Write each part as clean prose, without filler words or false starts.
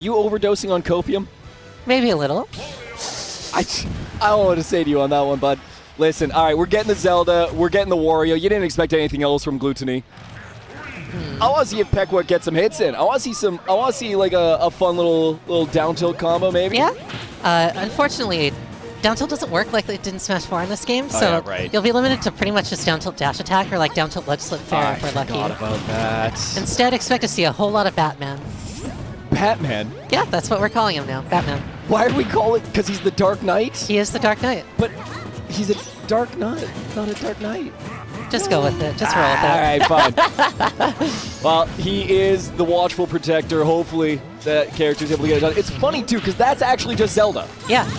You overdosing on copium? Maybe a little. I don't know what to say to you on that one, bud. Listen, all right, we're getting the Zelda, we're getting the Wario. You didn't expect anything else from Glutonny. I want to see if pekwek gets some hits in. I want to see like a fun little down tilt combo, maybe. Yeah. Unfortunately, down tilt doesn't work like it did in Smash 4 in this game, so yeah, right. You'll be limited to pretty much just down tilt dash attack or like down tilt ledge slip fair if we're lucky. I forgot about that. Instead, expect to see a whole lot of Batman. Batman? Yeah, that's what we're calling him now, Batman. Why do we call it? Because he's the Dark Knight? He is the Dark Knight. But he's a Dark Knight, not a Dark Knight. Just go with it. Just roll with it. All right, fine. Well, he is the watchful protector. Hopefully that character's able to get it done. It's funny, too, because that's actually just Zelda. Yeah.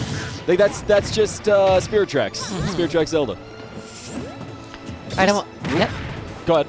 Like, that's just Spirit Tracks. Spirit Tracks Zelda. I don't. Yep. Go ahead.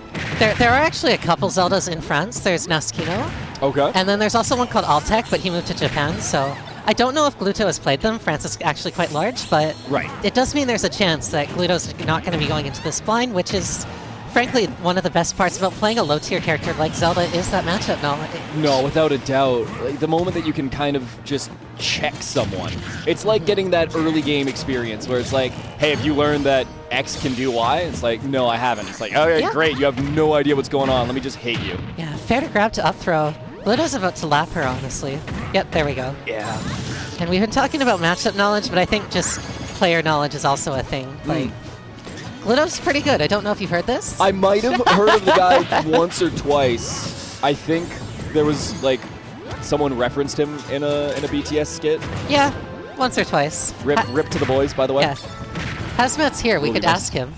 There are actually a couple Zeldas in France. There's Naskino. Okay. And then there's also one called Altec, but he moved to Japan, so I don't know if Gluto has played them. France is actually quite large, but right. It does mean there's a chance that Gluto's not going to be going into this blind, which is, frankly, one of the best parts about playing a low-tier character like Zelda is that matchup knowledge. No, without a doubt. Like, the moment that you can kind of just check someone, it's like getting that early game experience where it's like, hey, have you learned that X can do Y? It's like, no, I haven't. It's like, okay, yeah. Great, you have no idea what's going on. Let me just hate you. Yeah, fair to grab to up throw. Gluto's about to lap her, honestly. Yep, there we go. Yeah. And we've been talking about matchup knowledge, but I think just player knowledge is also a thing. Like, Gluto's pretty good. I don't know if you've heard this. I might have heard of the guy once or twice. I think there was, like, someone referenced him in a BTS skit. Yeah, once or twice. Rip to the boys, by the way. Yeah. Hazmat's here. We could ask him.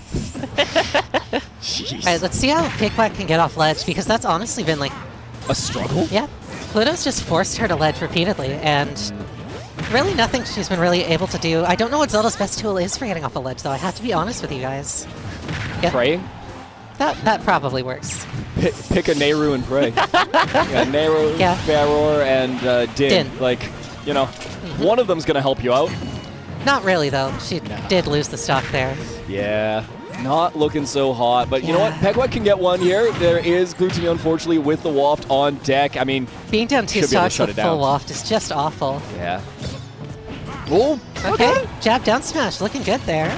Jeez. All right, let's see how pekwek can get off ledge, because that's honestly been, like... A struggle? Yeah. Gluto's just forced her to ledge repeatedly, and really nothing she's been really able to do. I don't know what Zelda's best tool is for getting off a ledge, though. I have to be honest with you guys. Yeah. Praying? That probably works. Pick a Nehru and pray. Yeah, Nehru, Yeah. Faror, and Din. Like, you know, one of them's going to help you out. Not really, though. She did lose the stock there. Yeah. Not looking so hot, but you know what? pekwek can get one here. There is Glutonny, unfortunately, with the waft on deck. I mean, being down 2 stocks with full waft is just awful. Yeah. Oh, okay. Jab down smash, looking good there.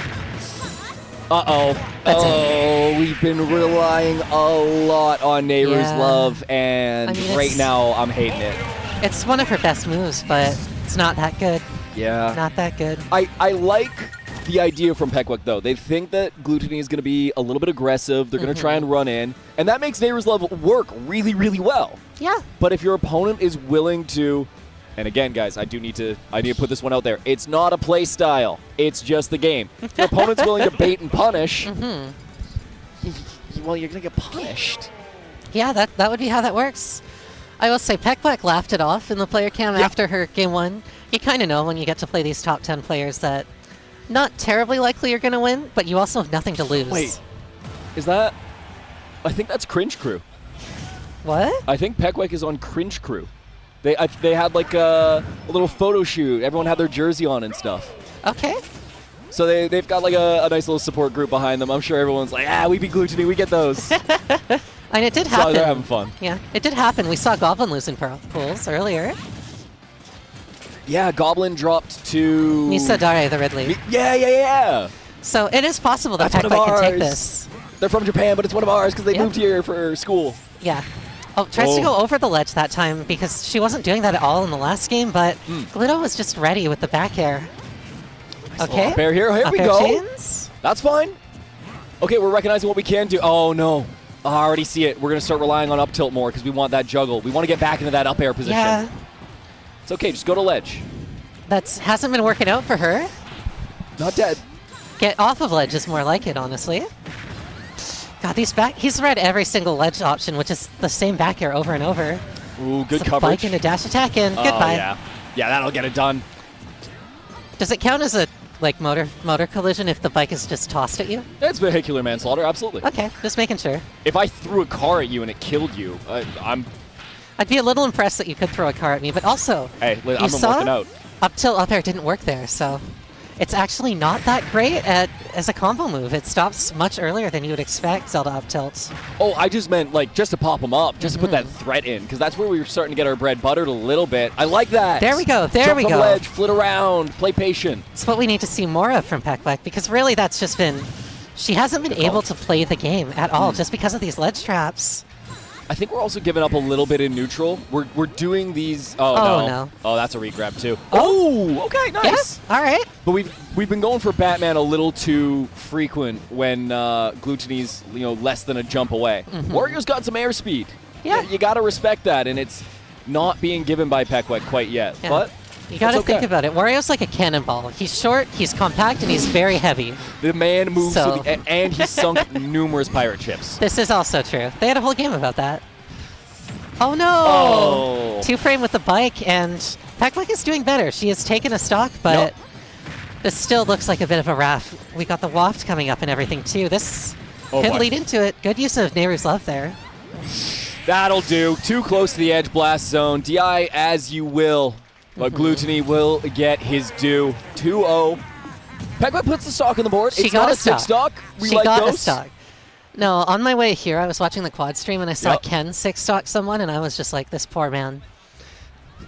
Uh-oh. We've been relying a lot on Nehru's love, and I mean, right now I'm hating it. It's one of her best moves, but it's not that good. Yeah. Not that good. I like the idea from pekwek, though. They think that Glutonny is going to be a little bit aggressive. They're going to try and run in, and that makes Nehru's love work really, really well. Yeah. But if your opponent is willing to, and again, guys, I need to put this one out there. It's not a play style. It's just the game. If your opponent's willing to bait and punish, well, you're going to get punished. Yeah, that would be how that works. I will say pekwek laughed it off in the player cam after her game 1. You kind of know when you get to play these top 10 players that not terribly likely you're going to win, but you also have nothing to lose. Wait, is that... I think that's Cringe Crew. What? I think pekwek is on Cringe Crew. They had like a little photo shoot. Everyone had their jersey on and stuff. Okay. So they've got like a nice little support group behind them. I'm sure everyone's like, we beat Glutonny, we get those. And it did happen. So they're having fun. Yeah, it did happen. We saw Goblin losing pools earlier. Yeah, Goblin dropped to... Misa Dare, the Ridley. Yeah. So it is possible that pekwek can take this. They're from Japan, but it's one of ours because they moved here for school. Yeah. Oh, tries to go over the ledge that time because she wasn't doing that at all in the last game, but Gluto was just ready with the back air. Okay. Up air here. Here we go. Chains. That's fine. Okay, we're recognizing what we can do. Oh, no. I already see it. We're going to start relying on up tilt more because we want that juggle. We want to get back into that up air position. Yeah. It's okay. Just go to ledge. Hasn't been working out for her. Not dead. Get off of ledge is more like it, honestly. God, he's read every single ledge option, which is the same back air over and over. Ooh, good coverage. Bike into dash attack and goodbye. Yeah, that'll get it done. Does it count as a motor collision if the bike is just tossed at you? It's vehicular manslaughter, absolutely. Okay, just making sure. If I threw a car at you and it killed you, I'd be a little impressed that you could throw a car at me, but also, hey, I'm working out. Up tilt up air didn't work there, so it's actually not that great as a combo move. It stops much earlier than you would expect Zelda up tilt. Oh, I just meant like just to pop them up, just to put that threat in, because that's where we were starting to get our bread buttered a little bit. I like that. There we go. There Jump we from go. ledge, flit around, play patient. It's what we need to see more of from pekwek, because really that's just been... She hasn't been able to play the game at all just because of these ledge traps. I think we're also giving up a little bit in neutral. We're doing these. Oh, no. Oh, that's a regrab too. Oh, okay, nice. Yeah, all right. But we've been going for Batman a little too frequent when Glutonny's less than a jump away. Wario's got some airspeed. Yeah. You got to respect that, and it's not being given by pekwek quite yet. Yeah. But you got to think about it. Wario's like a cannonball. He's short, he's compact, and he's very heavy. The man moves, and he's sunk numerous pirate ships. This is also true. They had a whole game about that. Oh no! Oh. 2-frame with the bike, and pekwek is doing better. She has taken a stock, but this still looks like a bit of a raft. We got the waft coming up and everything too. This could lead into it. Good use of Nehru's love there. That'll do. Too close to the edge blast zone. DI as you will. But Glutonny will get his due. 2-0. pekwek puts the stock on the board. It's not a 6 stock. We like got those. a stock. No, on my way here, I was watching the quad stream and I saw Ken 6 stock someone, and I was just like, this poor man.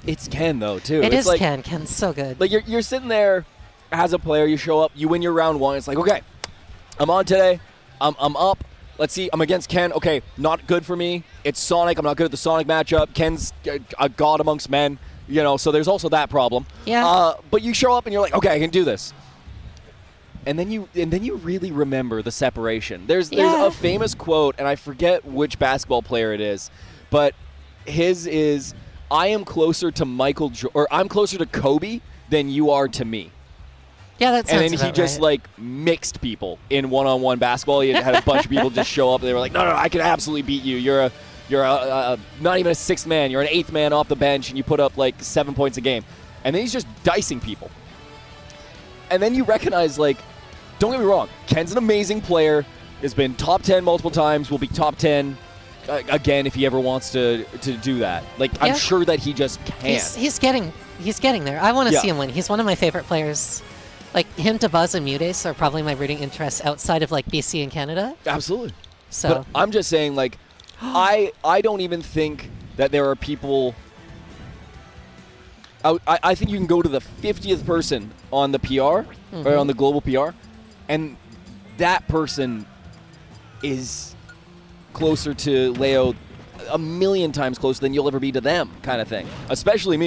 It's Ken, though, too. It it's is like, Ken. Ken's so good. Like, you're sitting there as a player. You show up. You win your round 1. It's like, okay, I'm on today. I'm up. Let's see. I'm against Ken. Okay, not good for me. It's Sonic. I'm not good at the Sonic matchup. Ken's a god amongst men. So there's also that problem. Yeah. But you show up and you're like, okay, I can do this. And then you really remember the separation. There's a famous quote, and I forget which basketball player it is, but his is, "I am closer to I'm closer to Kobe than you are to me." Yeah, that sounds And then he just right. mixed people in one-on-one basketball. He had a bunch of people just show up, and they were like, "No, I can absolutely beat you. You're not even a 6th man. You're an 8th man off the bench, and you put up like 7 points a game." And then he's just dicing people. And then you recognize, don't get me wrong, Ken's an amazing player, has been top 10 multiple times, will be top 10 again if he ever wants to do that. I'm sure that he just can. He's getting there. I want to see him win. He's one of my favorite players. Him, DeBuzz, and Mudace are probably my rooting interests outside of BC and Canada. Absolutely. So but I'm just saying, I don't even think that there are people. I think you can go to the 50th person on the PR or on the global PR, and that person is closer to Leo, a million times closer than you'll ever be to them, kind of thing. Especially me.